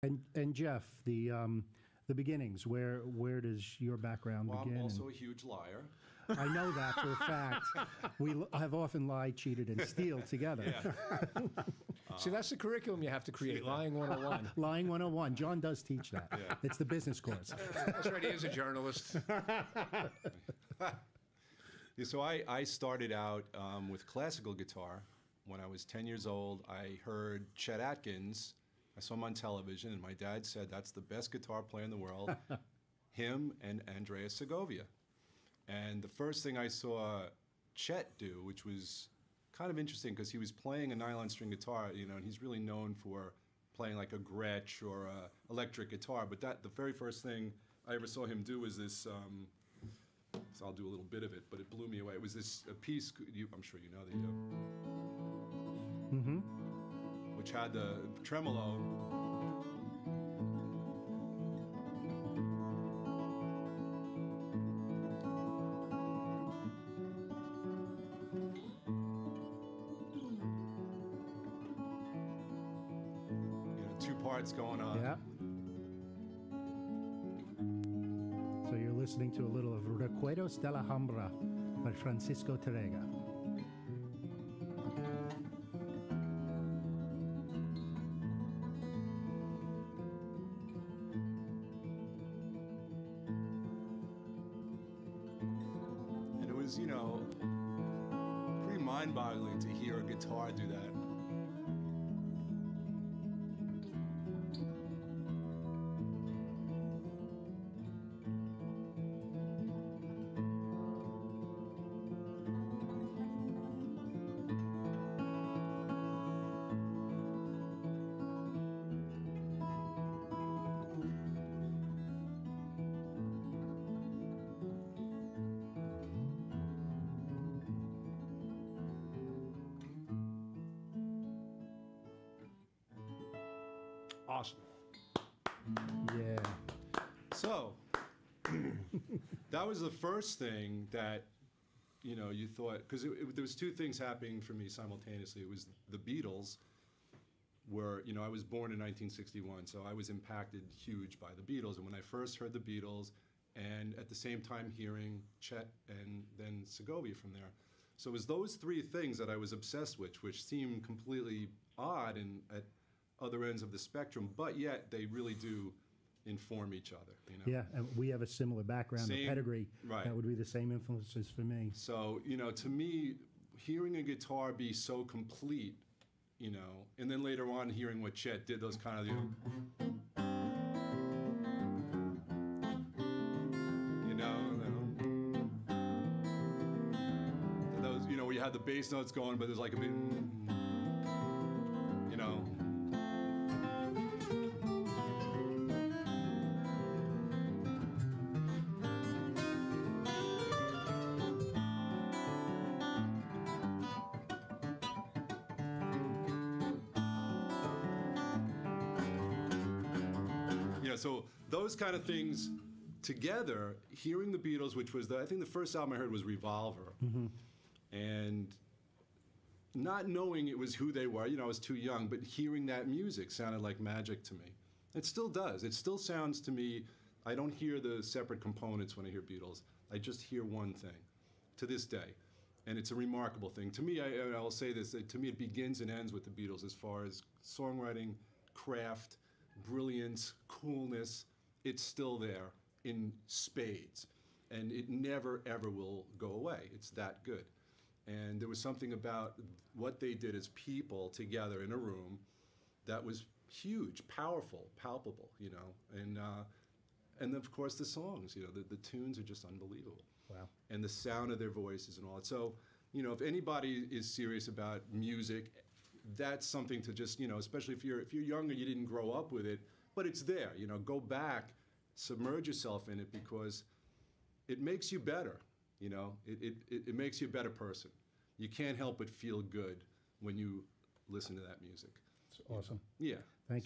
And Jeff, the beginnings. Where does your background Well, begin? I'm also a huge liar. I know that for a fact. We have often lied, cheated, and steal together. Yeah. See, that's the curriculum you have to create, Lying 101. Lying 101. John does teach that. Yeah. It's the business course. That's right, he is a journalist. Yeah, so I started out with classical guitar. When I was 10 years old, I heard Chet Atkins. I saw him on television, and my dad said, that's the best guitar player in the world, him and Andrea Segovia. And the first thing I saw Chet do, which was kind of interesting because he was playing a nylon string guitar, you know, and he's really known for playing like a Gretsch or a electric guitar. But the very first thing I ever saw him do was this, so I'll do a little bit of it, but it blew me away. It was this piece, I'm sure you know the, which had the tremolo. Two parts going on. Yeah. So you're listening to a little of Recuerdos de la Alhambra by Francisco Terrega. And it was, you know, pretty mind-boggling to hear a guitar do that. Awesome. Yeah. So, that was the first thing that, you know, you thought, because there was two things happening for me simultaneously. It was the Beatles were, you know, I was born in 1961, so I was impacted huge by the Beatles. And when I first heard the Beatles, and at the same time hearing Chet and then Segovia from there. So it was those three things that I was obsessed with, which seemed completely odd and at other ends of the spectrum, but yet they really do inform each other. You know? Yeah, and we have a similar background, Same, a pedigree. right. That would be the same influences for me. So, you know, to me, hearing a guitar be so complete, you know, and then later on hearing what Chet did, those kind of, those, you know, where you had the bass notes going, but there's like a bit, you know. Yeah, so those kind of things together, hearing the Beatles, which was, I think the first album I heard was Revolver, and not knowing it was who they were, you know, I was too young, but hearing that music sounded like magic to me. It still does. It still sounds to me, I don't hear the separate components when I hear Beatles. I just hear one thing, to this day. And it's a remarkable thing. To me, I'll say this, to me it begins and ends with the Beatles as far as songwriting, craft, brilliance, coolness. It's still there in spades. And it never, ever will go away. It's that good. And there was something about what they did as people together in a room that was huge, powerful, palpable, you know. And then, of course, the songs, you know, the tunes are just unbelievable. Wow. And the sound of their voices and all that. So, you know, if anybody is serious about music, that's something to just, you know, especially if you're younger, you didn't grow up with it, but it's there, you know, go back, submerge yourself in it because it makes you better, you know, it makes you a better person. You can't help but feel good when you listen to that music. It's awesome. You know? Yeah. Thank you.